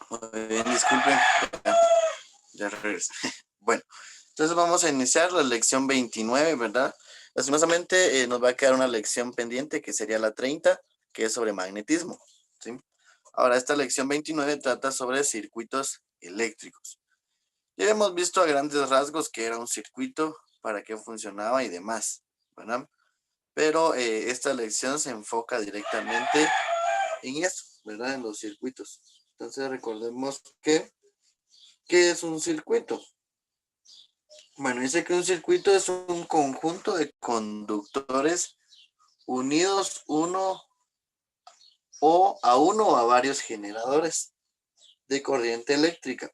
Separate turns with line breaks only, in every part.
Muy bien, disculpen. Ya regresé. Bueno, entonces vamos a iniciar la lección 29, ¿verdad? Lastimosamente nos va a quedar una lección pendiente que sería la 30, que es sobre magnetismo, ¿sí? Ahora, esta lección 29 trata sobre circuitos eléctricos. Ya hemos visto a grandes rasgos que era un circuito, para qué funcionaba y demás, ¿verdad? Pero esta lección se enfoca directamente en eso, ¿verdad? En los circuitos. Entonces recordemos que, ¿qué es un circuito? Bueno, dice que un circuito es un conjunto de conductores unidos uno o a varios generadores de corriente eléctrica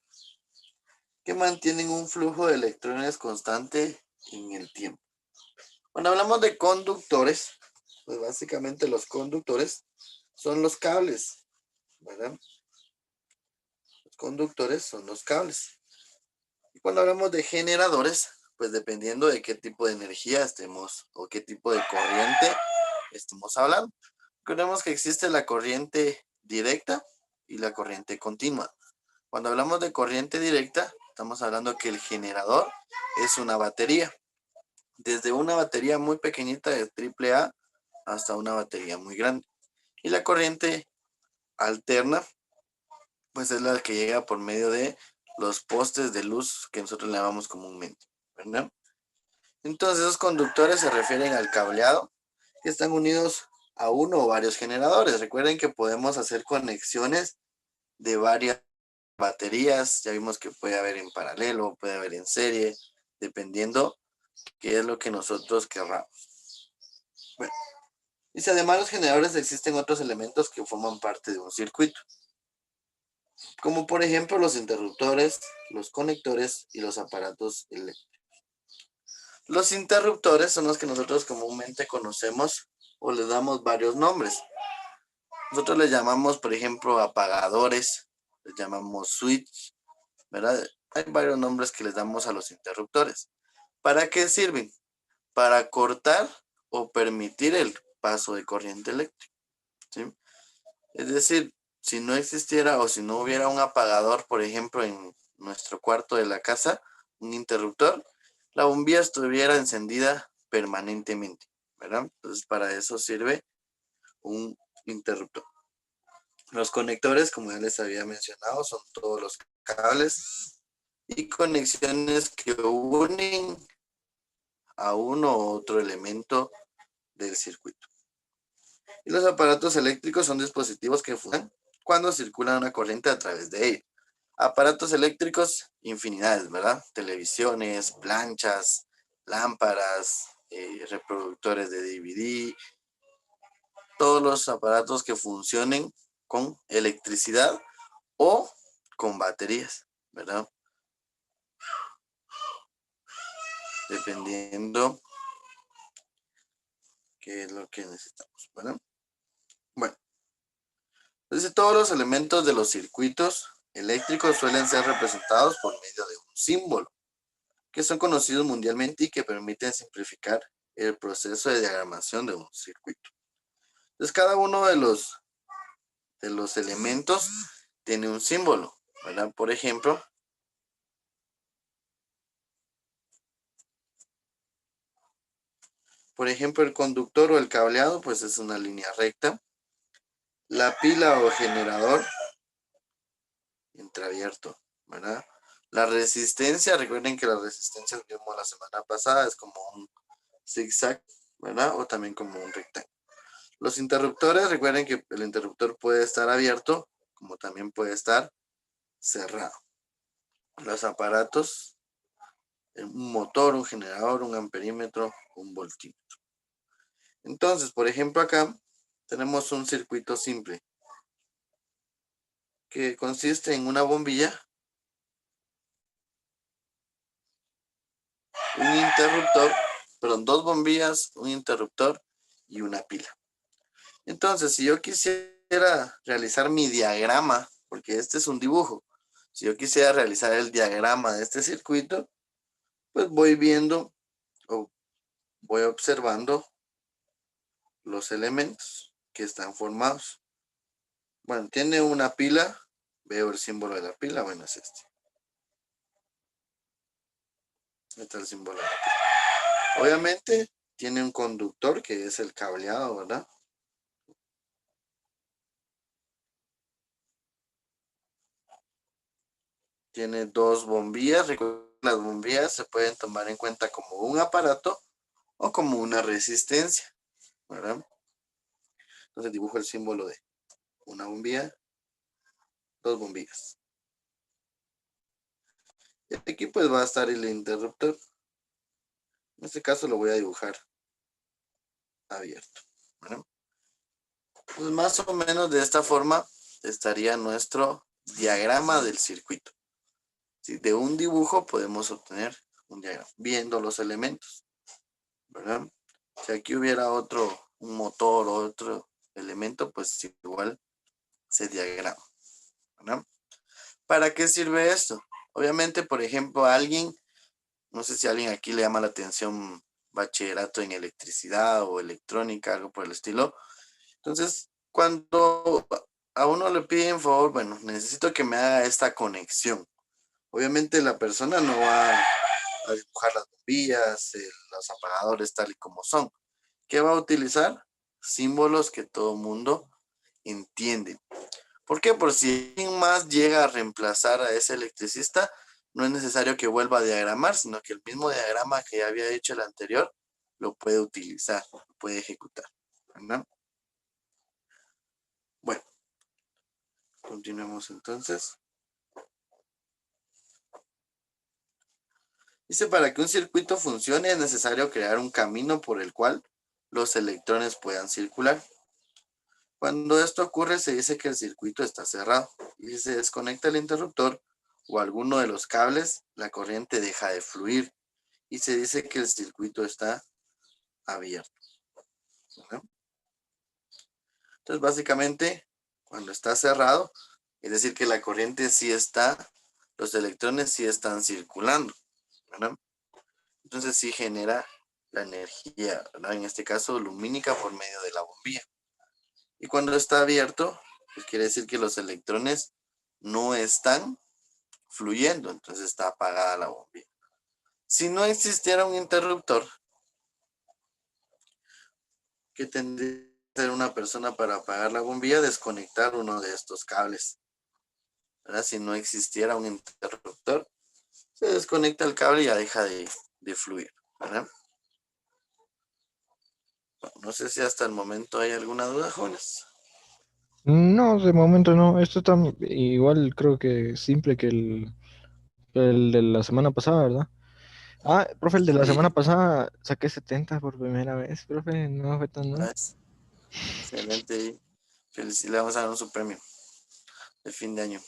que mantienen un flujo de electrones constante en el tiempo. Cuando hablamos de conductores, pues básicamente los conductores son los cables, ¿verdad? Los conductores son los cables. Y cuando hablamos de generadores, pues dependiendo de qué tipo de energía estemos o qué tipo de corriente estemos hablando. Recordemos que existe la corriente directa y la corriente continua. Cuando hablamos de corriente directa, estamos hablando que el generador es una batería. Desde una batería muy pequeñita de AAA hasta una batería muy grande. Y la corriente alterna, pues es la que llega por medio de los postes de luz que nosotros le llamamos comúnmente, ¿verdad? Entonces, esos conductores se refieren al cableado que están unidos a uno o varios generadores. Recuerden que podemos hacer conexiones de varias baterías. Ya vimos que puede haber en paralelo, puede haber en serie, dependiendo qué es lo que nosotros querramos. Bueno, dice, además los generadores existen otros elementos que forman parte de un circuito, como por ejemplo los interruptores, los conectores y los aparatos eléctricos. Los interruptores son los que nosotros comúnmente conocemos o les damos varios nombres. Nosotros les llamamos, por ejemplo, apagadores, les llamamos switch, ¿verdad? Hay varios nombres que les damos a los interruptores. ¿Para qué sirven? Para cortar o permitir el paso de corriente eléctrica, ¿sí? Es decir, si no existiera o si no hubiera un apagador, por ejemplo, en nuestro cuarto de la casa, un interruptor, la bombilla estuviera encendida permanentemente, ¿verdad? Entonces, para eso sirve un interruptor. Los conectores, como ya les había mencionado, son todos los cables y conexiones que unen a uno u otro elemento del circuito. Y los aparatos eléctricos son dispositivos que funcionan cuando circula una corriente a través de ellos. Aparatos eléctricos, infinidades, ¿verdad? Televisiones, planchas, lámparas, reproductores de DVD, todos los aparatos que funcionen con electricidad o con baterías, ¿verdad? Dependiendo qué es lo que necesitamos, ¿verdad? Bueno, entonces todos los elementos de los circuitos eléctricos suelen ser representados por medio de un símbolo, que son conocidos mundialmente y que permiten simplificar el proceso de diagramación de un circuito. Entonces cada uno de los elementos tiene un símbolo, ¿verdad? Por ejemplo, el conductor o el cableado, pues es una línea recta. La pila o generador, entreabierto, ¿verdad? La resistencia, recuerden que la resistencia que vimos la semana pasada es como un zigzag, ¿verdad? O también como un rectángulo. Los interruptores, recuerden que el interruptor puede estar abierto, como también puede estar cerrado. Los aparatos, un motor, un generador, un amperímetro, un voltímetro. Entonces, por ejemplo, acá tenemos un circuito simple que consiste en una bombilla, un interruptor, perdón, dos bombillas, un interruptor y una pila. Entonces, si yo quisiera realizar mi diagrama, porque este es un dibujo, si yo quisiera realizar el diagrama de este circuito, pues voy viendo o voy observando los elementos que están formados. Bueno, tiene una pila Veo el símbolo de la pila, bueno, es este. Este es el símbolo de la pila. Obviamente tiene un conductor que es el cableado, ¿verdad? Tiene dos bombillas. Recuerden que las bombillas se pueden tomar en cuenta como un aparato o como una resistencia, ¿verdad? Entonces dibujo el símbolo de una bombilla, dos bombillas. Y aquí pues va a estar el interruptor. En este caso lo voy a dibujar abierto, ¿verdad? Pues más o menos de esta forma estaría nuestro diagrama del circuito. ¿Sí? De un dibujo podemos obtener un diagrama, viendo los elementos, ¿verdad? Si aquí hubiera un motor o otro elemento, pues igual se diagrama, ¿verdad? ¿Para qué sirve esto? Obviamente, por ejemplo, no sé si a alguien aquí le llama la atención bachillerato en electricidad o electrónica, algo por el estilo. Entonces, cuando a uno le piden favor, bueno, necesito que me haga esta conexión. Obviamente la persona no va a dibujar las bombillas, los apagadores tal y como son. ¿Qué va a utilizar? Símbolos que todo mundo entiende. ¿Por qué? Por si alguien más llega a reemplazar a ese electricista, no es necesario que vuelva a diagramar, sino que el mismo diagrama que ya había hecho el anterior lo puede utilizar, lo puede ejecutar, ¿verdad? Bueno, continuemos entonces. Dice, para que un circuito funcione es necesario crear un camino por el cual los electrones puedan circular. Cuando esto ocurre, se dice que el circuito está cerrado y si se desconecta el interruptor o alguno de los cables, la corriente deja de fluir y se dice que el circuito está abierto, ¿no? Entonces, básicamente, cuando está cerrado, es decir, que la corriente sí está, los electrones sí están circulando, ¿verdad? Entonces sí genera la energía, ¿verdad? En este caso, lumínica por medio de la bombilla. Y cuando está abierto, pues quiere decir que los electrones no están fluyendo, entonces está apagada la bombilla. Si no existiera un interruptor, ¿qué tendría que hacer una persona para apagar la bombilla? Desconectar uno de estos cables, ¿verdad? Si no existiera un interruptor, se desconecta el cable y ya deja de fluir, ¿verdad? Bueno, no sé si hasta el momento hay alguna duda, jóvenes.
No, de momento no. Esto está igual, creo que simple que el de la semana pasada, ¿verdad? Ah, profe, el de la semana
Sí,
pasada saqué 70 por primera vez, profe. No fue tan mal.
es excelente. Le vamos a dar su premio de fin de año.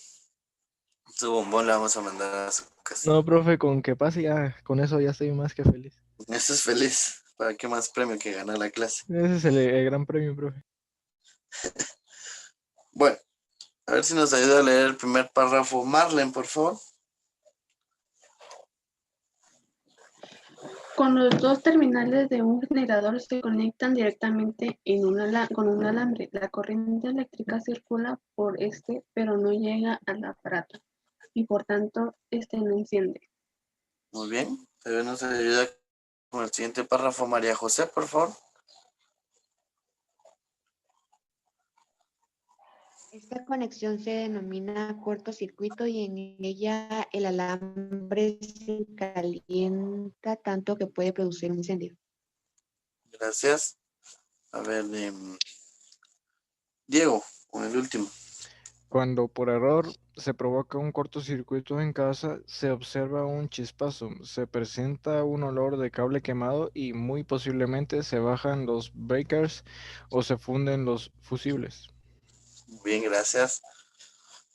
Su bombón le vamos a mandar a su casa.
No, profe, con que pase ya, con eso ya estoy más que feliz.
Eso es feliz. ¿Para qué más premio que ganar la clase?
Ese es el gran premio, profe.
Bueno, a ver si nos ayuda a leer el primer párrafo. Marlen, por favor.
Con los dos terminales de un generador se conectan directamente con un alambre. La corriente eléctrica circula por este, pero no llega al aparato y por tanto este no enciende.
Muy bien. A ver, nos ayuda con el siguiente párrafo. María José, por favor.
Esta conexión se denomina cortocircuito y en ella el alambre se calienta tanto que puede producir un incendio.
Gracias. A ver, Diego, con el último.
Cuando por error se provoca un cortocircuito en casa, se observa un chispazo, se presenta un olor de cable quemado y muy posiblemente se bajan los breakers o se funden los fusibles.
Bien, gracias.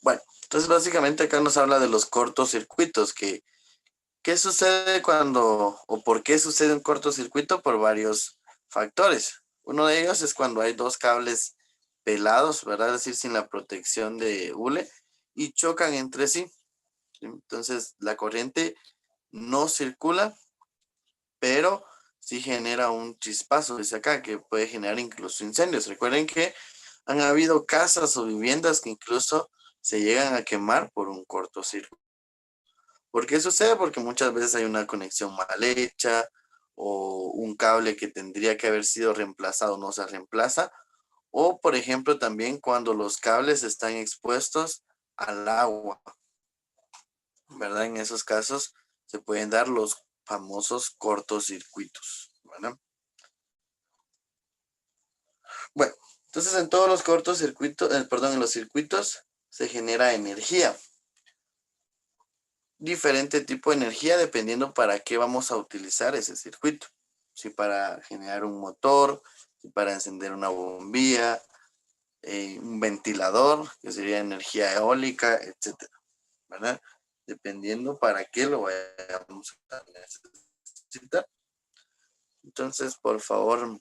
Bueno, entonces básicamente acá nos habla de los cortocircuitos, ¿qué sucede cuando o por qué sucede un cortocircuito? Por varios factores. Uno de ellos es cuando hay dos cables pelados, ¿verdad? Es decir, sin la protección de hule y chocan entre sí. Entonces la corriente no circula, pero sí genera un chispazo, dice acá, que puede generar incluso incendios. Recuerden que han habido casas o viviendas que incluso se llegan a quemar por un cortocircuito. ¿Por qué sucede? Porque muchas veces hay una conexión mal hecha o un cable que tendría que haber sido reemplazado no se reemplaza. O, por ejemplo, también cuando los cables están expuestos al agua, ¿verdad? En esos casos se pueden dar los famosos cortocircuitos, ¿verdad? Bueno, entonces en todos los cortocircuitos, en los circuitos se genera energía. Diferente tipo de energía dependiendo para qué vamos a utilizar ese circuito. Si para generar un motor, si para encender una bombilla, un ventilador, que sería energía eólica, etcétera, ¿verdad? Dependiendo para qué lo vayamos a necesitar. Entonces, por favor,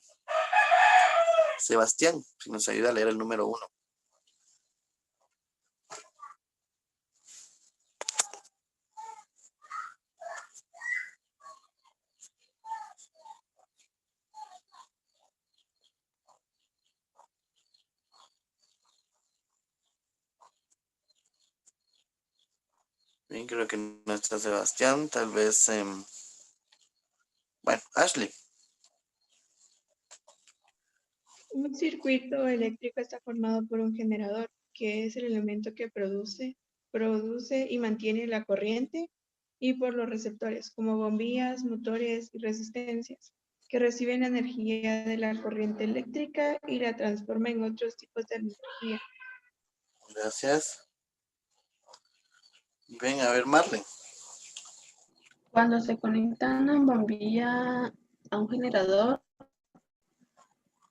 Sebastián, si nos ayuda a leer el número 1. Bien, creo que no está Sebastián, tal vez, bueno, Ashley.
Un circuito eléctrico está formado por un generador, que es el elemento que produce y mantiene la corriente, y por los receptores, como bombillas, motores y resistencias, que reciben la energía de la corriente eléctrica y la transforman en otros tipos de energía.
Gracias. Ven a ver, Marlene.
Cuando se conecta una bombilla a un generador,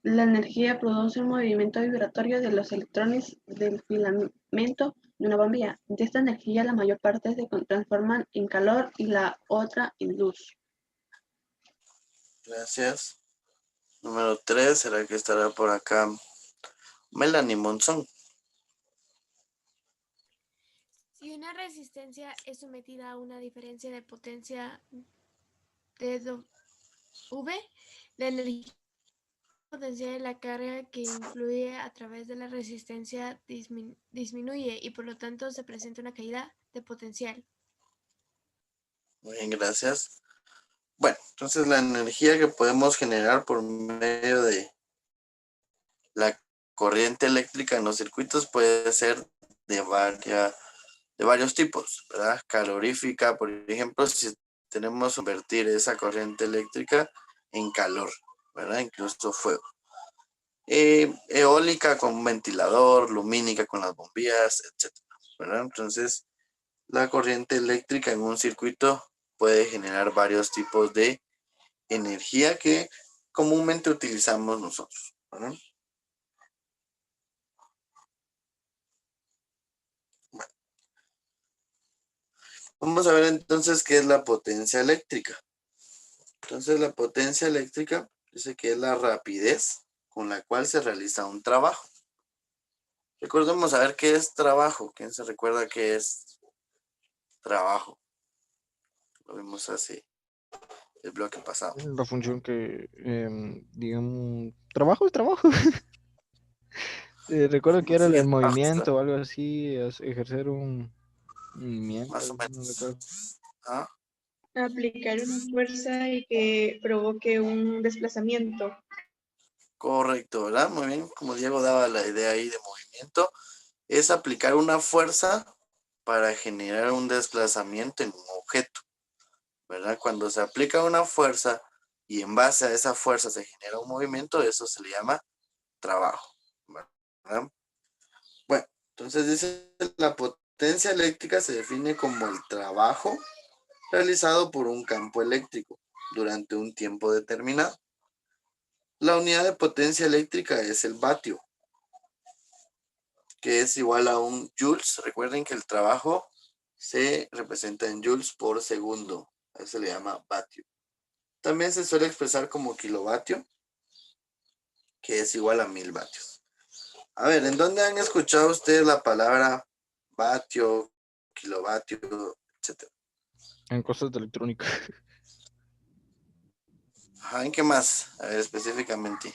la energía produce un movimiento vibratorio de los electrones del filamento de una bombilla. De esta energía, la mayor parte se transforman en calor y la otra en luz.
Gracias. Número 3, ¿será que estará por acá Melanie Monzón?
Si una resistencia es sometida a una diferencia de potencia de V, la energía potencial de la carga que influye a través de la resistencia disminuye y por lo tanto se presenta una caída de potencial.
Muy bien, gracias. Bueno, entonces la energía que podemos generar por medio de la corriente eléctrica en los circuitos puede ser de varios tipos, ¿verdad? Calorífica, por ejemplo, si tenemos que convertir esa corriente eléctrica en calor, ¿verdad? Incluso fuego. Eólica con un ventilador, lumínica con las bombillas, etcétera, ¿verdad? Entonces, la corriente eléctrica en un circuito puede generar varios tipos de energía que comúnmente utilizamos nosotros, ¿verdad? Bueno, vamos a ver entonces qué es la potencia eléctrica. Entonces, la potencia eléctrica dice que es la rapidez con la cual se realiza un trabajo. Recordemos a ver qué es trabajo. ¿Quién se recuerda qué es trabajo? Lo vimos así el bloque pasado.
La función que, digamos, trabajo es trabajo. Recuerdo que era
Sí,
el
es
movimiento o algo así, ejercer un movimiento,
más o
no recuerdo.
menos. ¿Ah?
Aplicar una fuerza y que provoque un desplazamiento.
Correcto, ¿verdad? Muy bien, como Diego daba la idea ahí de movimiento, es aplicar una fuerza para generar un desplazamiento en un objeto, ¿verdad? Cuando se aplica una fuerza y en base a esa fuerza se genera un movimiento, eso se le llama trabajo, ¿verdad? Bueno, entonces dice la potencia eléctrica se define como el trabajo realizado por un campo eléctrico durante un tiempo determinado. La unidad de potencia eléctrica es el vatio, que es igual a un joules. Recuerden que el trabajo se representa en joules por segundo. A eso se le llama vatio. También se suele expresar como kilovatio, que es igual a 1000 vatios. A ver, ¿en dónde han escuchado ustedes la palabra vatio, kilovatio, etcétera?
En cosas de electrónica.
Ajá, ¿en qué más? A ver, específicamente.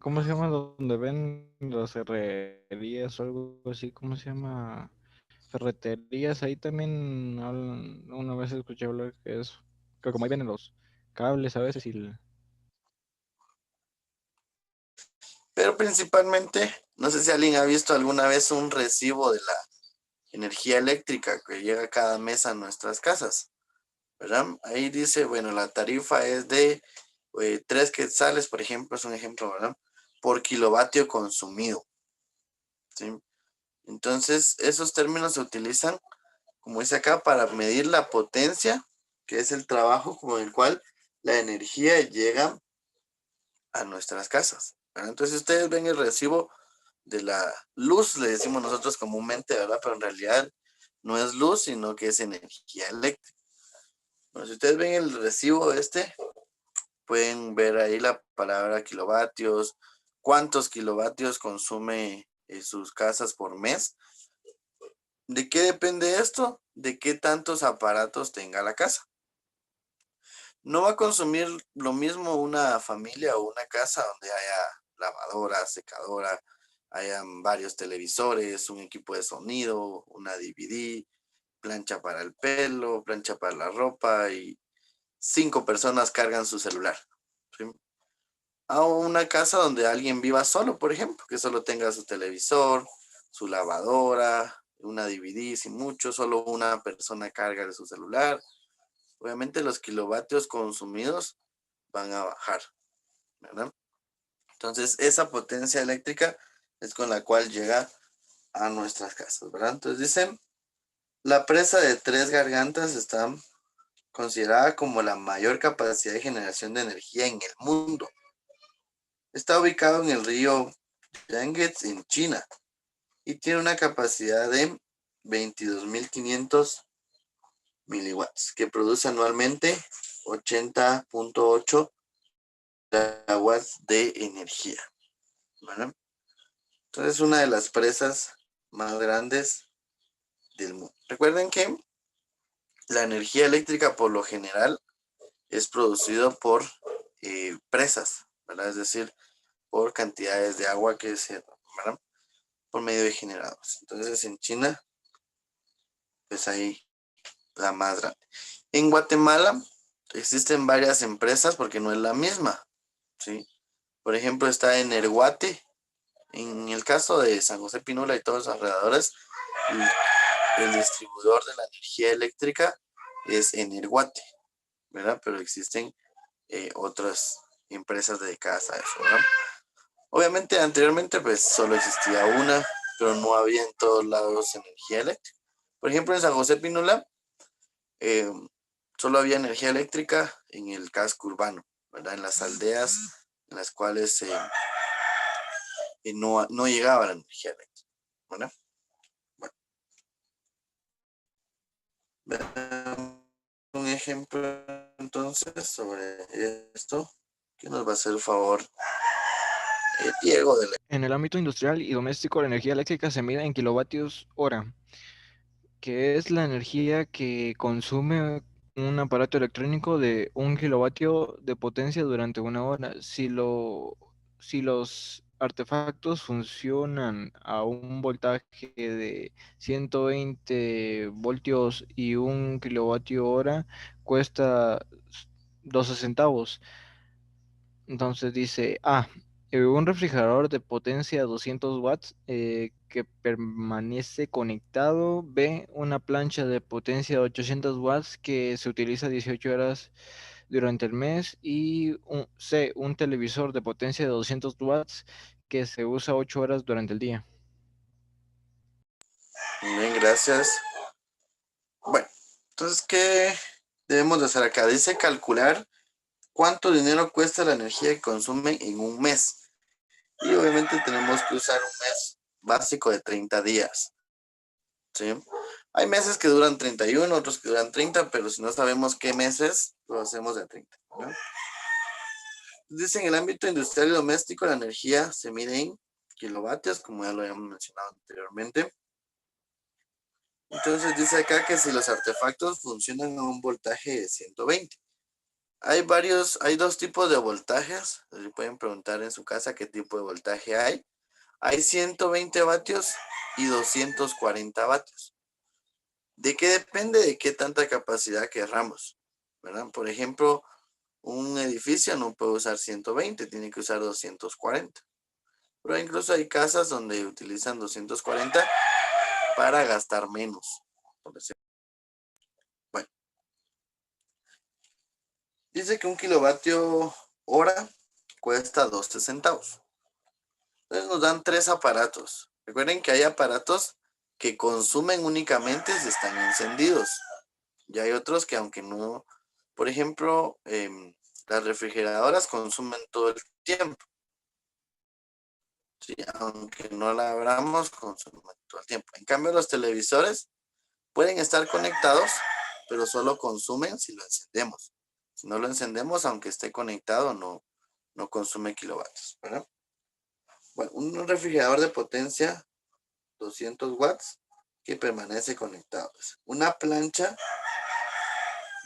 ¿Cómo se llama donde ven las herrerías o algo así? ¿Cómo se llama? ferreterías, ahí también una vez escuché hablar que eso, que como ahí vienen los cables a veces
Pero principalmente, no sé si alguien ha visto alguna vez un recibo de la energía eléctrica que llega cada mes a nuestras casas, ¿verdad? Ahí dice, bueno, la tarifa es de 3 quetzales, por ejemplo, es un ejemplo, ¿verdad? Por kilovatio consumido, ¿sí? Entonces, esos términos se utilizan, como dice acá, para medir la potencia, que es el trabajo con el cual la energía llega a nuestras casas, ¿verdad? Entonces, si ustedes ven el recibo de la luz, le decimos nosotros comúnmente, ¿verdad? Pero en realidad no es luz, sino que es energía eléctrica. Bueno, si ustedes ven el recibo pueden ver ahí la palabra kilovatios, cuántos kilovatios consume sus casas por mes. ¿De qué depende esto? De qué tantos aparatos tenga la casa. No va a consumir lo mismo una familia o una casa donde haya lavadora, secadora, hayan varios televisores, un equipo de sonido, una DVD, plancha para el pelo, plancha para la ropa y 5 personas cargan su celular, ¿sí? A una casa donde alguien viva solo, por ejemplo, que solo tenga su televisor, su lavadora, una DVD, sin mucho, solo una persona carga de su celular. Obviamente los kilovatios consumidos van a bajar, ¿verdad? Entonces, esa potencia eléctrica es con la cual llega a nuestras casas, ¿verdad? Entonces dicen, la presa de Tres Gargantas está considerada como la mayor capacidad de generación de energía en el mundo. Está ubicado en el río Yangtze en China y tiene una capacidad de 22.500 miliwatts, que produce anualmente 80.8 gigawatts de energía, ¿verdad? Entonces es una de las presas más grandes del mundo. Recuerden que la energía eléctrica por lo general es producido por presas, ¿verdad? Es decir, por cantidades de agua que se, ¿verdad? Por medio de generadores. Entonces en China, pues ahí la más grande. En Guatemala existen varias empresas porque no es la misma, ¿sí? Por ejemplo, está Energuate. En el caso de San José Pinula y todos los alrededores, el distribuidor de la energía eléctrica es Energuate, ¿verdad? Pero existen otras empresas dedicadas a eso, ¿verdad? Obviamente, anteriormente, pues solo existía una, pero no había en todos lados energía eléctrica. Por ejemplo, en San José Pinula, solo había energía eléctrica en el casco urbano, ¿verdad? En las aldeas en las cuales no llegaba la energía eléctrica, ¿verdad? Bueno, un ejemplo entonces sobre esto que nos va a hacer el favor Diego de la...
En el ámbito industrial y doméstico, la energía eléctrica se mide en kilovatios hora, que es la energía que consume un aparato electrónico de 1 kilovatio de potencia durante una hora. Si los artefactos funcionan a un voltaje de 120 voltios y 1 kilovatio hora, cuesta 12 centavos. Entonces dice, un refrigerador de potencia 200 watts que permanece conectado. B, una plancha de potencia de 800 watts que se utiliza 18 horas durante el mes. Y C, un televisor de potencia de 200 watts que se usa 8 horas durante el día.
Bien, gracias. Bueno, entonces, ¿qué debemos de hacer acá? Dice calcular cuánto dinero cuesta la energía que consumen en un mes. Y obviamente tenemos que usar un mes básico de 30 días, ¿sí? Hay meses que duran 31, otros que duran 30, pero si no sabemos qué meses, lo hacemos de 30, ¿no? Dice, en el ámbito industrial y doméstico, la energía se mide en kilovatios, como ya lo habíamos mencionado anteriormente. Entonces dice acá que si los artefactos funcionan a un voltaje de 120. Hay dos tipos de voltajes. Le pueden preguntar en su casa qué tipo de voltaje hay. Hay 120 vatios y 240 vatios. ¿De qué depende? De qué tanta capacidad querramos, ¿verdad? Por ejemplo, un edificio no puede usar 120, tiene que usar 240. Pero incluso hay casas donde utilizan 240 para gastar menos, por decirlo. Bueno, dice que un kilovatio hora cuesta 12 centavos. Entonces nos dan 3 aparatos. Recuerden que hay aparatos que consumen únicamente si están encendidos. Y hay otros que aunque no, por ejemplo, las refrigeradoras consumen todo el tiempo. Sí, aunque no la abramos, consumen todo el tiempo. En cambio, los televisores pueden estar conectados, pero solo consumen si lo encendemos. Si no lo encendemos, aunque esté conectado, no consume kilovatios, ¿verdad? Bueno, un refrigerador de potencia 200 watts que permanece conectado. Una plancha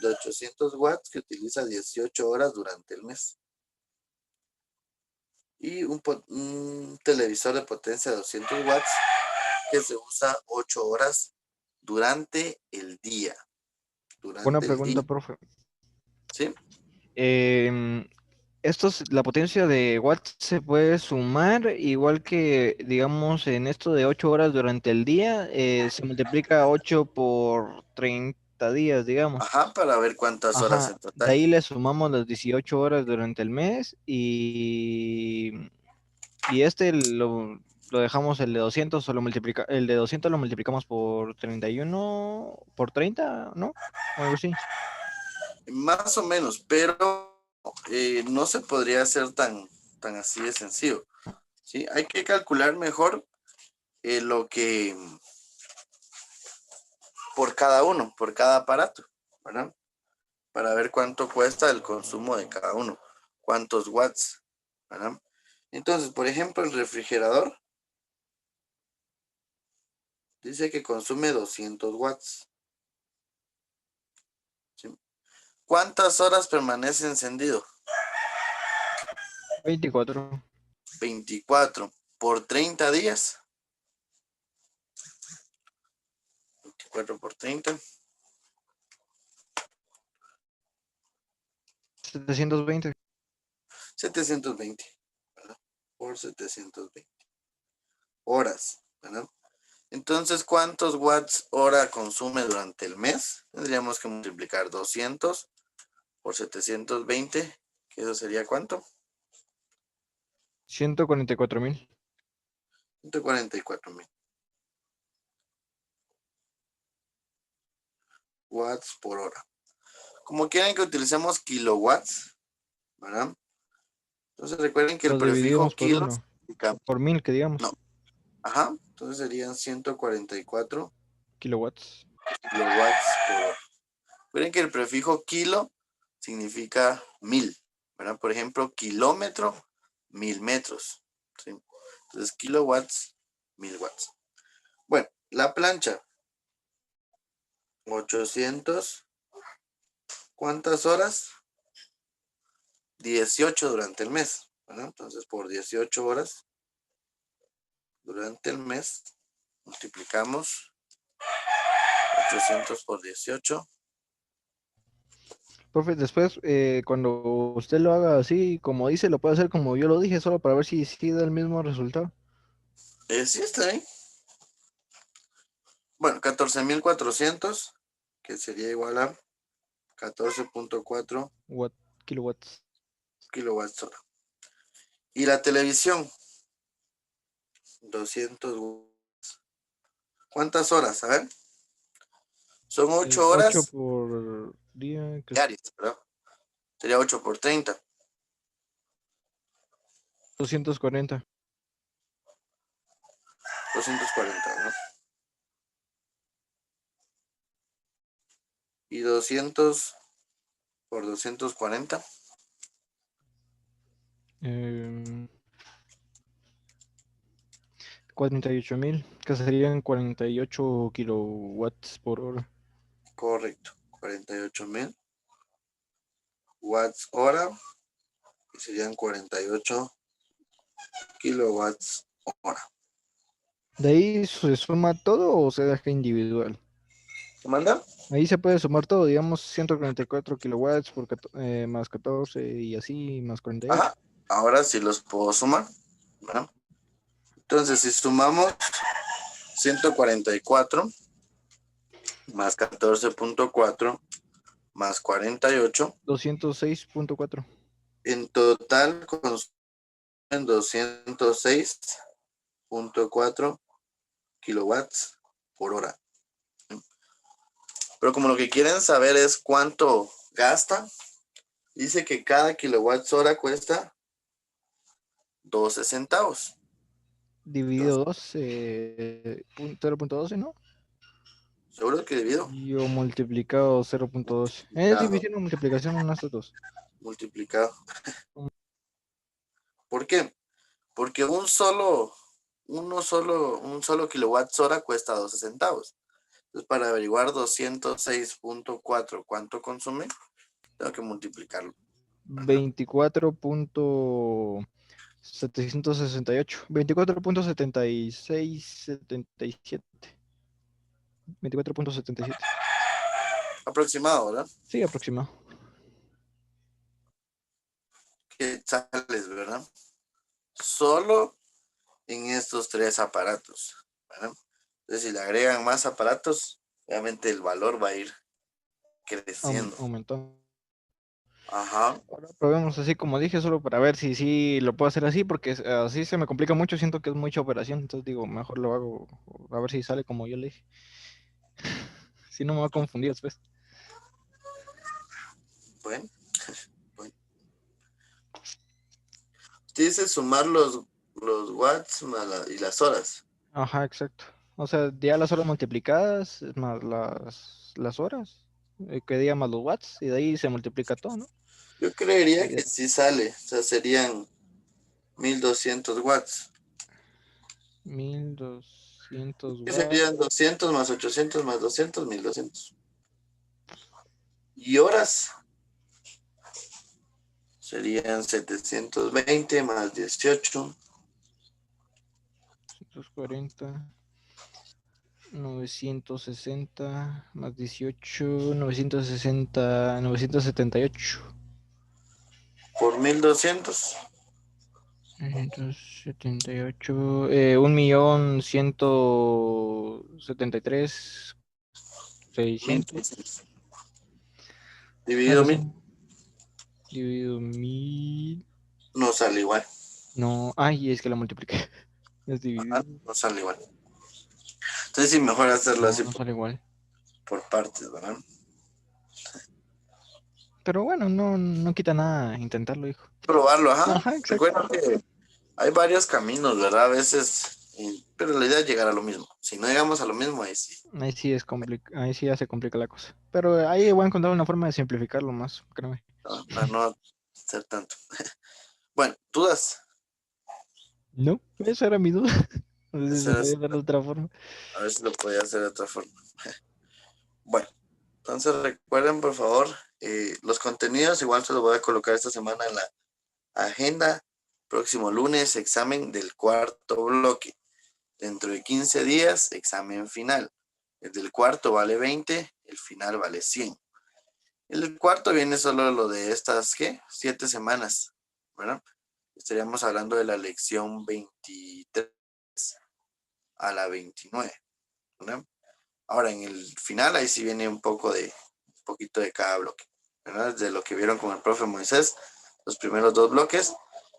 de 800 watts que utiliza 18 horas durante el mes. Y un televisor de potencia de 200 watts que se usa 8 horas durante el día.
Una pregunta, profe.
¿Sí?
La potencia de watts se puede sumar igual que, digamos, en esto de 8 horas durante el día, se multiplica 8 por 30 días, digamos.
Ajá, para ver cuántas horas en
Ajá, de
total.
ahí le sumamos las 18 horas durante el mes y lo dejamos el de 200 el de 200 lo multiplicamos por 31, por 30, ¿no? O algo así.
Más o menos, pero no se podría hacer tan así de sencillo. ¿Sí? Hay que calcular mejor lo que por cada uno, por cada aparato, ¿verdad? Para ver cuánto cuesta el consumo de cada uno, cuántos watts, ¿verdad? Entonces, por ejemplo, el refrigerador dice que consume 200 watts. ¿Sí? ¿Cuántas horas permanece encendido?
24.
24 por 30 días. 24 por 30.
720.
720, ¿verdad? Por 720 horas, ¿verdad? Entonces, ¿cuántos watts hora consume durante el mes? Tendríamos que multiplicar 200 por 720, que eso sería ¿cuánto?
144,000.
144,000 watts por hora. Como quieren que utilicemos kilowatts, ¿verdad? Entonces recuerden que el
Lo
prefijo
dividimos por
kilo
1.
significa,
Por 1000, que digamos.
no, ajá, entonces serían 144
Kilowatts.
kilowatts por hora. Recuerden que el prefijo kilo significa 1000, ¿verdad? Por ejemplo, kilómetro, 1000 metros, ¿sí? Entonces, kilowatts, 1000 watts. Bueno, la plancha, 800, ¿cuántas horas? 18 durante el mes, ¿verdad? Entonces, por 18 horas durante el mes, multiplicamos 800 por 18.
Profe, después, cuando usted lo haga así, como dice, lo puede hacer como yo lo dije, solo para ver si da el mismo resultado.
Sí, está bien. Bueno, 14,400, que sería igual a 14.4
Kilowatts.
kilowatts hora. Y la televisión, 200 watts. ¿Cuántas horas? A ver. Son 8
8
horas
por día.
diarias, ¿verdad? Sería 8 por 30.
240.
240, ¿no? Y 200 por 240.
48,000, que serían 48 kilowatts por hora.
Correcto. 48,000 watts hora. Y serían 48 kilowatts hora.
¿De ahí se suma todo o se deja individual?
¿Qué manda?
Ahí se puede sumar todo, digamos 144 kilowatts por más 14 y así, más 48.
Ajá. Ahora sí los puedo sumar. ¿Verdad? Entonces, si sumamos 144 más 14.4 más 48,
206.4.
en total consumen 206.4 kilowatts por hora. Pero como lo que quieren saber es cuánto gasta, dice que cada kilowatts hora cuesta 12 centavos.
Dividido 2, 0.12, ¿no?
Seguro que divido.
Yo multiplicado 0.12. ¿Es división o multiplicación? Una de estas dos.
Multiplicado. ¿Por qué? Porque un solo kilowatts hora cuesta 12 centavos. Entonces, para averiguar 206.4 cuánto consume, tengo que multiplicarlo.
24.768. 24.7677. 24.77.
Aproximado, ¿verdad?
Sí, aproximado.
Quetzales, ¿verdad? Solo en estos tres aparatos, ¿verdad? Entonces, si le agregan más aparatos, obviamente el valor va a ir creciendo.
Aumentó.
Ajá.
Ahora probemos así como dije, solo para ver si sí lo puedo hacer así, porque así se me complica mucho, siento que es mucha operación, entonces digo, mejor lo hago, a ver si sale como yo le dije. Si no me va a confundir después.
Bueno. Usted dice sumar los watts más y las horas.
Ajá, exacto. O sea, ya las horas multiplicadas, más las horas, que diga más los watts, y de ahí se multiplica todo, ¿no?
Yo creería
Y
que sí sale, o sea, serían 1200 watts.
1200
Que
watts.
serían 200 más 800 más 200, 1200. Y horas serían 720 más 18.
240, 960 más 18, 960, 978.
Por 1200.
978, 1.173.600.
1600. Dividido
Algo así.
1000.
Dividido 1000.
No sale igual.
No, ay, es que la multipliqué. Es
Ajá,
dividido.
no sale igual. Entonces sí, mejor hacerlo
No,
así
no sale igual.
por partes, ¿verdad?
Pero bueno, no quita nada intentarlo, hijo.
Probarlo, ajá.
Ajá, exacto.
Recuerda que hay varios caminos, ¿verdad? A veces, pero la idea es llegar a lo mismo. Si no llegamos a lo mismo, ahí sí.
Ahí sí ya se complica la cosa. Pero ahí voy a encontrar una forma de simplificarlo más, créeme.
¿No? Para no hacer tanto. Bueno, dudas.
No, esa era mi duda. No sé si se
Esa es-
podía hacer de otra forma.
a ver si lo podía hacer de otra forma. Bueno, entonces recuerden, por favor, los contenidos igual se los voy a colocar esta semana en la agenda. Próximo lunes, examen del cuarto bloque. Dentro de 15 días, examen final. El del cuarto vale 20, el final vale 100. El del cuarto viene solo lo de estas, ¿qué? 7 semanas, ¿verdad? Estaríamos hablando de la lección 23 a la 29, ¿verdad? Ahora, en el final, ahí sí viene un poquito de cada bloque, ¿verdad? De lo que vieron con el profe Moisés, los primeros dos bloques,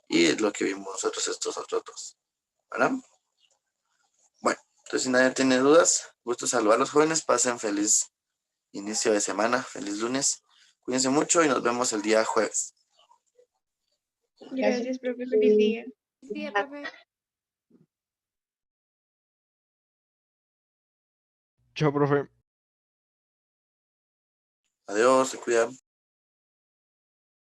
y lo que vimos nosotros estos otros dos, ¿verdad? Bueno, entonces si nadie tiene dudas, gusto saludar a los jóvenes, pasen feliz inicio de semana, feliz lunes, cuídense mucho y nos vemos el día jueves.
Gracias, profe. Feliz día.
Sí, profe.
Chao, profe.
Adiós, se cuidan.